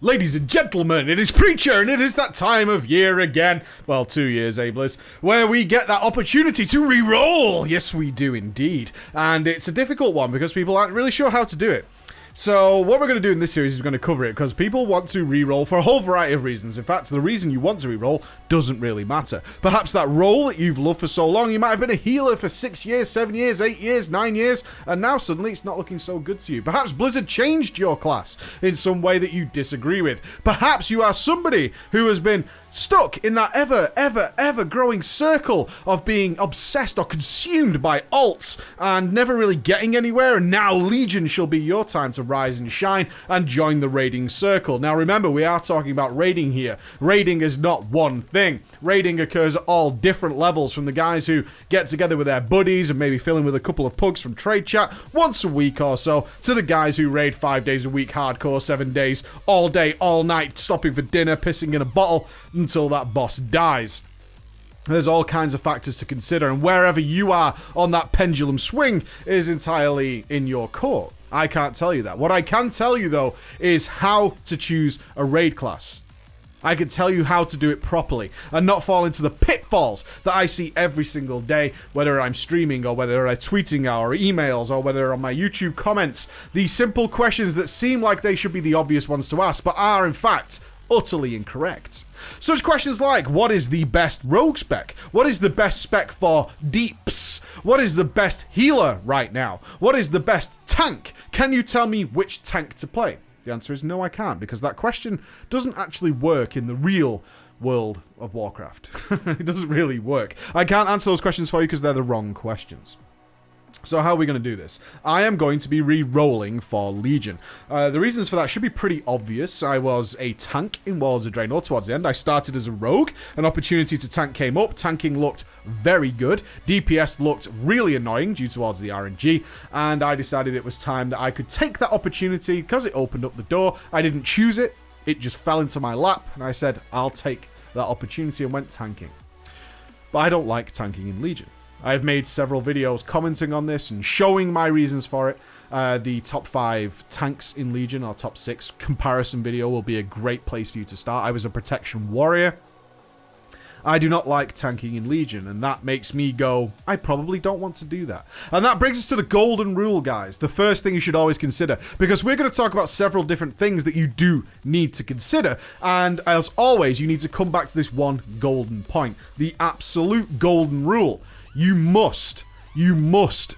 Ladies and gentlemen, it is Preacher, and it is that time of year again, well, 2 years, Ablers, where we get that opportunity to re-roll. Yes, we do indeed. And it's a difficult one because people aren't really sure how to do it. So what we're going to do in this series is we're going to cover it because people want to re-roll for a whole variety of reasons. In fact, the reason you want to re-roll doesn't really matter. Perhaps that role that you've loved for so long, you might have been a healer for 6 years, 7 years, 8 years, 9 years, and now suddenly it's not looking so good to you. Perhaps Blizzard changed your class in some way that you disagree with. Perhaps you are somebody who has been stuck in that ever growing circle of being obsessed or consumed by alts and never really getting anywhere, and now Legion shall be your time to rise and shine and join the raiding circle. Now remember, we are talking about raiding here. Raiding is not one thing. Raiding occurs at all different levels, from the guys who get together with their buddies and maybe fill in with a couple of pugs from trade chat once a week or so, to the guys who raid 5 days a week, hardcore, 7 days, all day, all night, stopping for dinner, pissing in a bottle until that boss dies. There's all kinds of factors to consider, and wherever you are on that pendulum swing is entirely in your court. I can't tell you that. What I can tell you, though, is how to choose a raid class. I can tell you how to do it properly and not fall into the pitfalls that I see every single day, whether I'm streaming or whether I'm tweeting or emails or whether on my YouTube comments. These simple questions that seem like they should be the obvious ones to ask, but are in fact utterly incorrect. Such questions like, what is the best rogue spec? What is the best spec for deeps? What is the best healer right now? What is the best tank? Can you tell me which tank to play? The answer is no, I can't, because that question doesn't actually work in the real world of Warcraft. It doesn't really work. I can't answer those questions for you because they're the wrong questions. So how are we going to do this? I am going to be re-rolling for Legion. The reasons for that should be pretty obvious. I was a tank in Warlords of Draenor towards the end. I started as a rogue. An opportunity to tank came up. Tanking looked very good. DPS looked really annoying due towards the RNG. And I decided it was time that I could take that opportunity because it opened up the door. I didn't choose it. It just fell into my lap. And I said, I'll take that opportunity, and went tanking. But I don't like tanking in Legion. I've made several videos commenting on this and showing my reasons for it. The top 5 tanks in Legion, or top 6 comparison video, will be a great place for you to start. I was a protection warrior. I do not like tanking in Legion, and that makes me go, I probably don't want to do that. And that brings us to the golden rule, guys. The first thing you should always consider, because we're going to talk about several different things that you do need to consider. And as always, you need to come back to this one golden point. The absolute golden rule. You must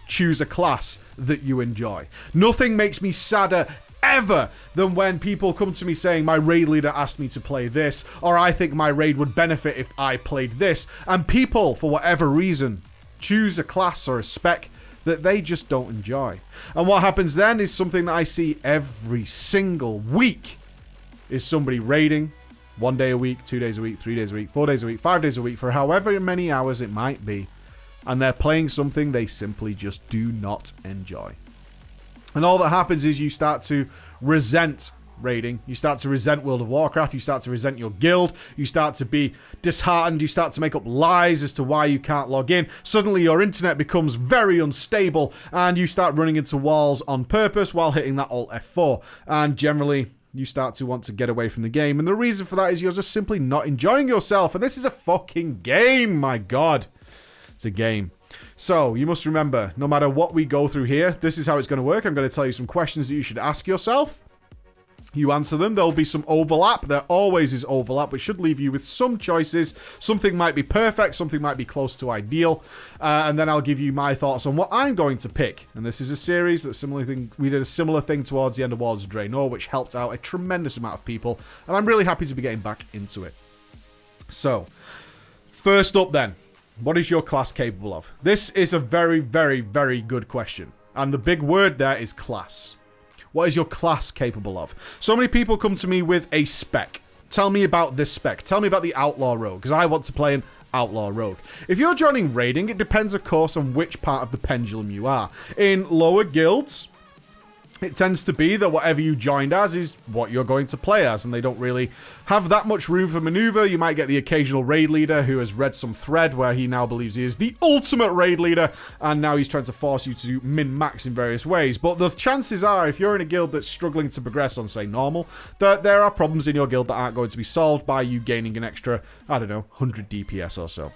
choose a class that you enjoy. Nothing makes me sadder ever than when people come to me saying my raid leader asked me to play this, or I think my raid would benefit if I played this, and people, for whatever reason, choose a class or a spec that they just don't enjoy. And what happens then is something that I see every single week, is somebody raiding 1 day a week, 2 days a week, 3 days a week, 4 days a week, 5 days a week, for however many hours it might be, and they're playing something they simply just do not enjoy. And all that happens is you start to resent raiding, you start to resent World of Warcraft, you start to resent your guild, you start to be disheartened, you start to make up lies as to why you can't log in. Suddenly your internet becomes very unstable, and you start running into walls on purpose while hitting that Alt F4, and generally you start to want to get away from the game. And the reason for that is you're just simply not enjoying yourself, and this is a fucking game, my god. It's a game. So, you must remember, no matter what we go through here, this is how it's going to work. I'm going to tell you some questions that you should ask yourself. You answer them. There'll be some overlap. There always is overlap, which should leave you with some choices. Something might be perfect, something might be close to ideal. And then I'll give you my thoughts on what I'm going to pick. And this is a series that we did a similar thing towards the end of Warlords of Draenor, which helped out a tremendous amount of people. And I'm really happy to be getting back into it. So, first up then. What is your class capable of? This is a very good question. And the big word there is class. What is your class capable of? So many people come to me with a spec. Tell me about this spec. Tell me about the Outlaw Rogue, because I want to play an Outlaw Rogue. If you're joining raiding, it depends, of course, on which part of the pendulum you are. In lower guilds, it tends to be that whatever you joined as is what you're going to play as, and they don't really have that much room for maneuver. You might get the occasional raid leader who has read some thread where he now believes he is the ultimate raid leader, and now he's trying to force you to min-max in various ways. But the chances are, if you're in a guild that's struggling to progress on, say, normal, that there are problems in your guild that aren't going to be solved by you gaining an extra, I don't know, 100 DPS or so.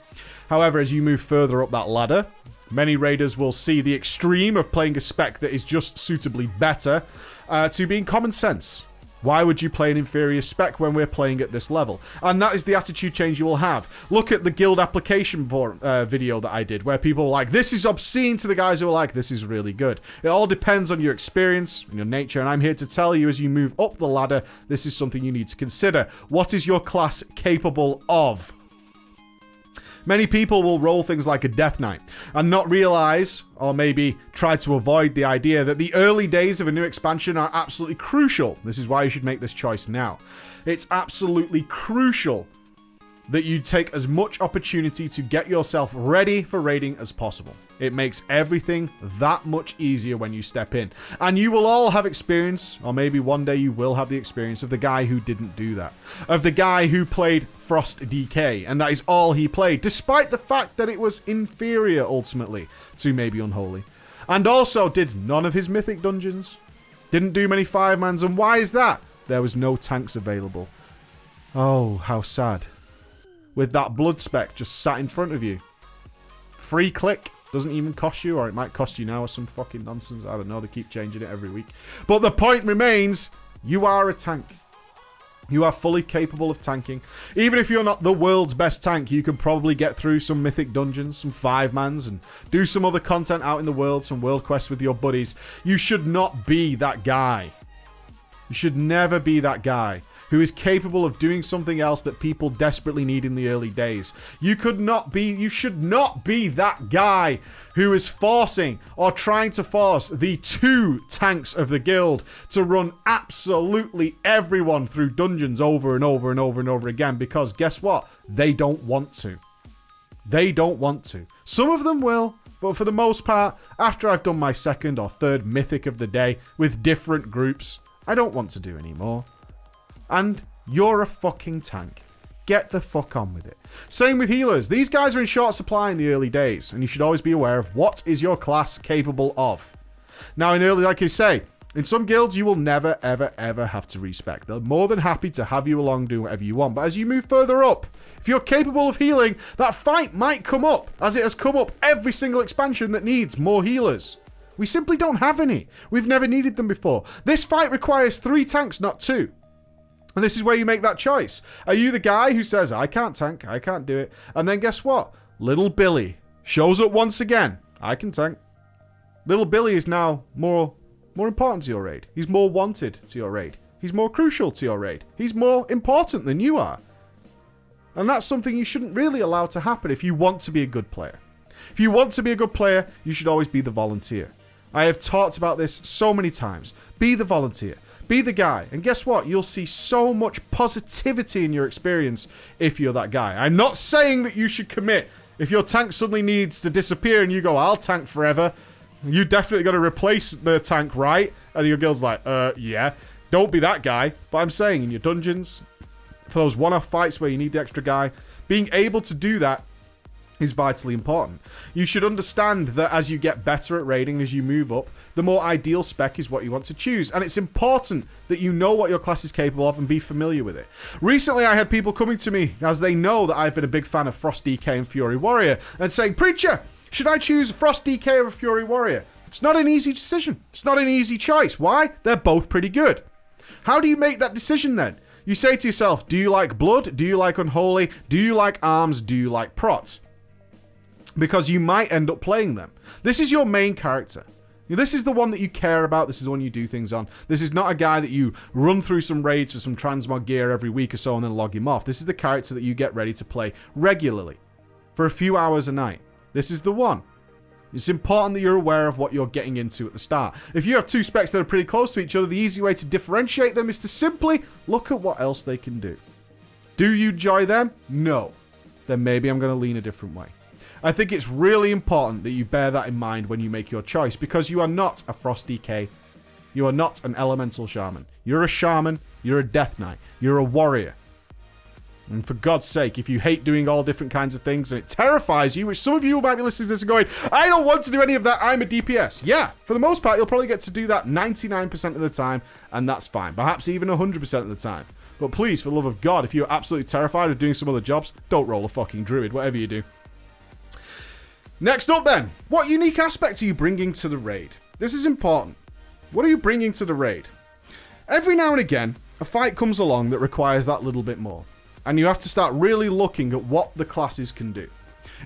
However, as you move further up that ladder, many raiders will see the extreme of playing a spec that is just suitably better to being common sense. Why would you play an inferior spec when we're playing at this level? And that is the attitude change you will have. Look at the guild application video that I did, where people were like, this is obscene, to the guys who are like, this is really good. It all depends on your experience and your nature, and I'm here to tell you, as you move up the ladder, this is something you need to consider. What is your class capable of? Many people will roll things like a Death Knight and not realize, or maybe try to avoid the idea, that the early days of a new expansion are absolutely crucial. This is why you should make this choice now. It's absolutely crucial that you take as much opportunity to get yourself ready for raiding as possible. It makes everything that much easier when you step in. And you will all have experience, or maybe one day you will have the experience of the guy who didn't do that. Of the guy who played Frost DK, and that is all he played, despite the fact that it was inferior, ultimately, to maybe Unholy. And also did none of his mythic dungeons. Didn't do many 5-mans, and why is that? There was no tanks available. Oh, how sad. With that blood spec just sat in front of you. Free click. Doesn't even cost you, or it might cost you now, or some fucking nonsense. I don't know, they keep changing it every week. But the point remains, you are a tank. You are fully capable of tanking. Even if you're not the world's best tank, you can probably get through some mythic dungeons, some 5-mans, and do some other content out in the world, some world quests with your buddies. You should not be that guy. You should never be that guy who is capable of doing something else that people desperately need in the early days. You should not be that guy who is forcing or trying to force the 2 tanks of the guild to run absolutely everyone through dungeons over and over and over and over again, because guess what? They don't want to. They don't want to. Some of them will, but for the most part, after I've done my 2nd or 3rd mythic of the day with different groups, I don't want to do anymore. And you're a fucking tank. Get the fuck on with it. Same with healers. These guys are in short supply in the early days, and you should always be aware of what is your class capable of. Now, in early, like I say, in some guilds, you will never, ever, ever have to respec. They're more than happy to have you along doing whatever you want. But as you move further up, if you're capable of healing, that fight might come up, as it has come up every single expansion that needs more healers. We simply don't have any. We've never needed them before. This fight requires 3 tanks, not 2. And this is where you make that choice. Are you the guy who says, I can't tank, I can't do it? And then guess what? Little Billy shows up once again. I can tank. Little Billy is now more important to your raid. He's more wanted to your raid. He's more crucial to your raid. He's more important than you are. And that's something you shouldn't really allow to happen if you want to be a good player. If you want to be a good player, you should always be the volunteer. I have talked about this so many times. Be the volunteer. Be the guy. And guess what? You'll see so much positivity in your experience if you're that guy. I'm not saying that you should commit. If your tank suddenly needs to disappear and you go, I'll tank forever, you definitely got to replace the tank, right? And your guild's like, yeah. Don't be that guy. But I'm saying in your dungeons, for those one-off fights where you need the extra guy, being able to do that is vitally important. You should understand that as you get better at raiding, as you move up, the more ideal spec is what you want to choose. And it's important that you know what your class is capable of and be familiar with it. Recently, I had people coming to me, as they know that I've been a big fan of Frost DK and Fury Warrior, and saying, Preacher, should I choose Frost DK over Fury Warrior? It's not an easy decision. It's not an easy choice. Why? They're both pretty good. How do you make that decision then? You say to yourself, do you like blood? Do you like unholy? Do you like arms? Do you like prot? Because you might end up playing them. This is your main character. This is the one that you care about. This is the one you do things on. This is not a guy that you run through some raids for some transmog gear every week or so and then log him off. This is the character that you get ready to play regularly for a few hours a night. This is the one. It's important that you're aware of what you're getting into at the start. If you have 2 specs that are pretty close to each other, the easy way to differentiate them is to simply look at what else they can do. Do you enjoy them? No. Then maybe I'm going to lean a different way. I think it's really important that you bear that in mind when you make your choice, because you are not a Frost DK You are not an elemental shaman. You're a shaman. You're a death knight. You're a warrior. And for God's sake, if you hate doing all different kinds of things and it terrifies you, which some of you might be listening to this and going, I don't want to do any of that, I'm a DPS. Yeah, for the most part, you'll probably get to do that 99% of the time, and that's fine. Perhaps even 100% of the time. But please, for the love of God, if you're absolutely terrified of doing some other jobs, don't roll a fucking druid, whatever you do. Next up then, what unique aspect are you bringing to the raid? This is important. What are you bringing to the raid? Every now and again, a fight comes along that requires that little bit more. And you have to start really looking at what the classes can do.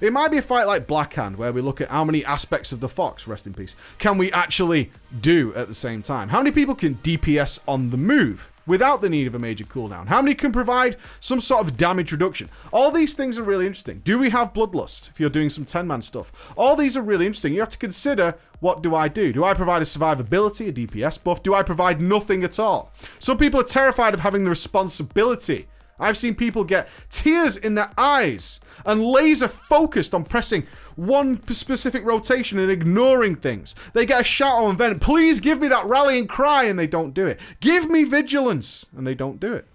It might be a fight like Blackhand, where we look at how many aspects of the Fox, rest in peace, can we actually do at the same time? How many people can DPS on the move without the need of a major cooldown? How many can provide some sort of damage reduction? All these things are really interesting. Do we have Bloodlust if you're doing some 10-man stuff? All these are really interesting. You have to consider, what do I do? Do I provide a survivability, a DPS buff? Do I provide nothing at all? Some people are terrified of having the responsibility. I've seen people get tears in their eyes and laser focused on pressing one specific rotation and ignoring things. They get a shout on event, please give me that rallying cry, and they don't do it. Give me vigilance, and they don't do it.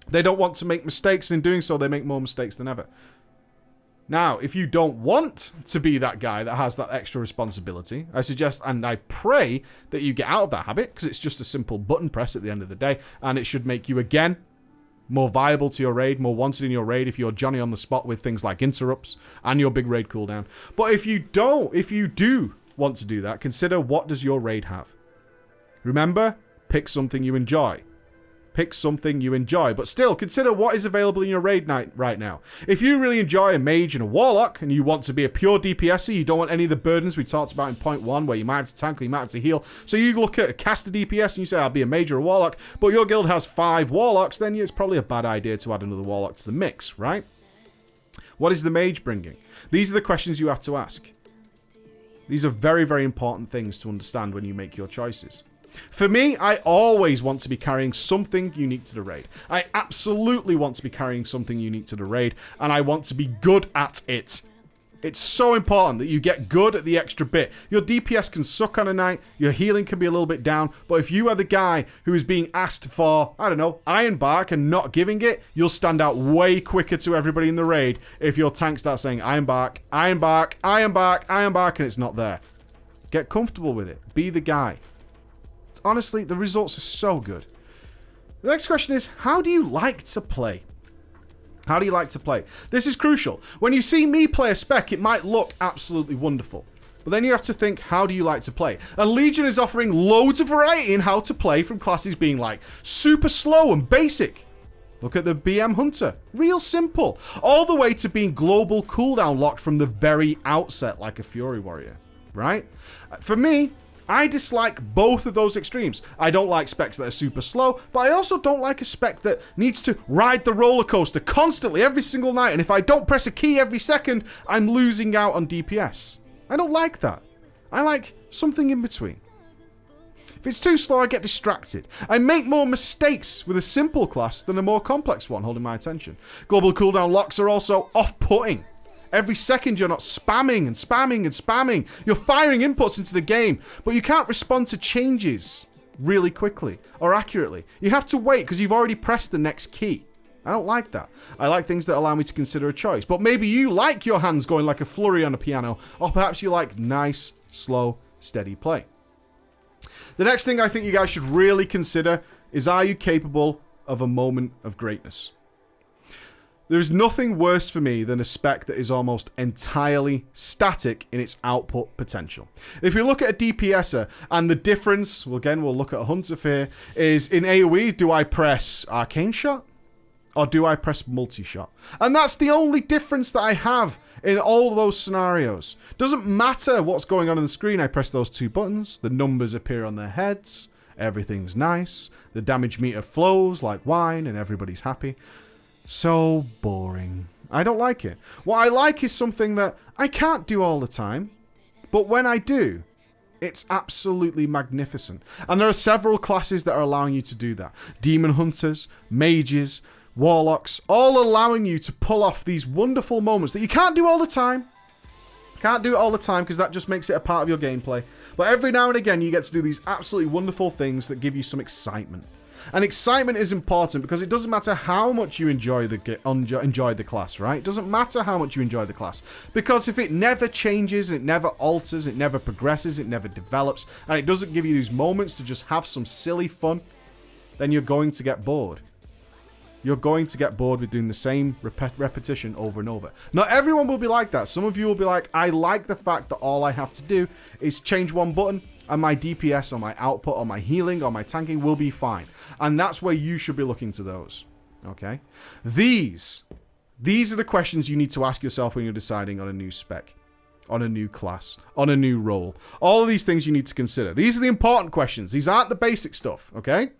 They don't want to make mistakes, and in doing so, they make more mistakes than ever. Now, if you don't want to be that guy that has that extra responsibility, I suggest and I pray that you get out of that habit, because it's just a simple button press at the end of the day, and it should make you, again, more viable to your raid, more wanted in your raid if you're Johnny on the spot with things like interrupts and your big raid cooldown. But if you do want to do that, consider, what does your raid have? Remember, pick something you enjoy. Pick something you enjoy, but still consider what is available in your raid night right now. If you really enjoy a mage and a warlock and you want to be a pure DPSer, you don't want any of the burdens we talked about in point 1 where you might have to tank or you might have to heal. So you look at a caster DPS and you say, I'll be a mage or a warlock, but your guild has 5 warlocks, then it's probably a bad idea to add another warlock to the mix, right? What is the mage bringing? These are the questions you have to ask. These are very, very important things to understand when you make your choices. For me, I always want to be carrying something unique to the raid. I absolutely want to be carrying something unique to the raid, and I want to be good at it. It's so important that you get good at the extra bit. Your DPS can suck on a night, your healing can be a little bit down, but if you are the guy who is being asked for, I don't know, Iron Bark and not giving it, you'll stand out way quicker to everybody in the raid if your tank starts saying Iron Bark, Iron Bark, Iron Bark, Iron Bark, and it's not there. Get comfortable with it. Be the guy. Honestly, the results are so good. The next question is, how do you like to play? How do you like to play? This is crucial. When you see me play a spec, it might look absolutely wonderful. But then you have to think, how do you like to play? And Legion is offering loads of variety in how to play, from classes being like super slow and basic. Look at the BM Hunter. Real simple. All the way to being global cooldown locked from the very outset, like a Fury Warrior. Right? For me, I dislike both of those extremes. I don't like specs that are super slow, but I also don't like a spec that needs to ride the roller coaster constantly every single night, and if I don't press a key every second, I'm losing out on DPS. I don't like that. I like something in between. If it's too slow, I get distracted. I make more mistakes with a simple class than a more complex one holding my attention. Global cooldown locks are also off-putting. Every second you're not spamming and spamming and spamming. You're firing inputs into the game, but you can't respond to changes really quickly or accurately. You have to wait because you've already pressed the next key. I don't like that. I like things that allow me to consider a choice. But maybe you like your hands going like a flurry on a piano, or perhaps you like nice, slow, steady play. The next thing I think you guys should really consider is, are you capable of a moment of greatness? There's nothing worse for me than a spec that is almost entirely static in its output potential. If we look at a DPSer and the difference, well, again, we'll look at a Hunter here, is in AoE, do I press Arcane Shot or do I press Multi-Shot? And that's the only difference that I have in all of those scenarios. Doesn't matter what's going on the screen, I press those 2 buttons, the numbers appear on their heads, everything's nice, the damage meter flows like wine and everybody's happy. So boring. I don't like it. What I like is something that I can't do all the time, but when I do, it's absolutely magnificent. And there are several classes that are allowing you to do that. Demon Hunters, Mages, Warlocks, all allowing you to pull off these wonderful moments that you can't do all the time. Can't do it all the time because that just makes it a part of your gameplay. But every now and again, you get to do these absolutely wonderful things that give you some excitement. And excitement is important because it doesn't matter how much you enjoy the class, right? It doesn't matter how much you enjoy the class. Because if it never changes, it never alters, it never progresses, it never develops, and it doesn't give you these moments to just have some silly fun, then you're going to get bored. You're going to get bored with doing the same repetition over and over. Not everyone will be like that. Some of you will be like, I like the fact that all I have to do is change one button and my DPS or my output or my healing or my tanking will be fine. And that's where you should be looking to those. Okay? These are the questions you need to ask yourself when you're deciding on a new spec, on a new class, on a new role. All of these things you need to consider. These are the important questions. These aren't the basic stuff, okay?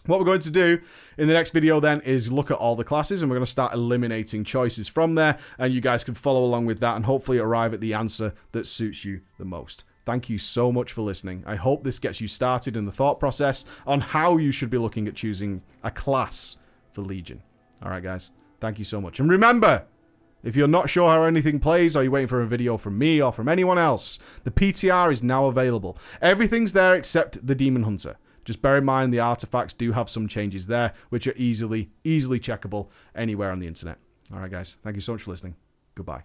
What we're going to do in the next video then is look at all the classes, and we're going to start eliminating choices from there, and you guys can follow along with that and hopefully arrive at the answer that suits you the most. Thank you so much for listening. I hope this gets you started in the thought process on how you should be looking at choosing a class for Legion. Alright guys, thank you so much. And remember, if you're not sure how anything plays, or you're waiting for a video from me or from anyone else, the PTR is now available. Everything's there except the Demon Hunter. Just bear in mind the artifacts do have some changes there, which are easily checkable anywhere on the internet. Alright guys, thank you so much for listening. Goodbye.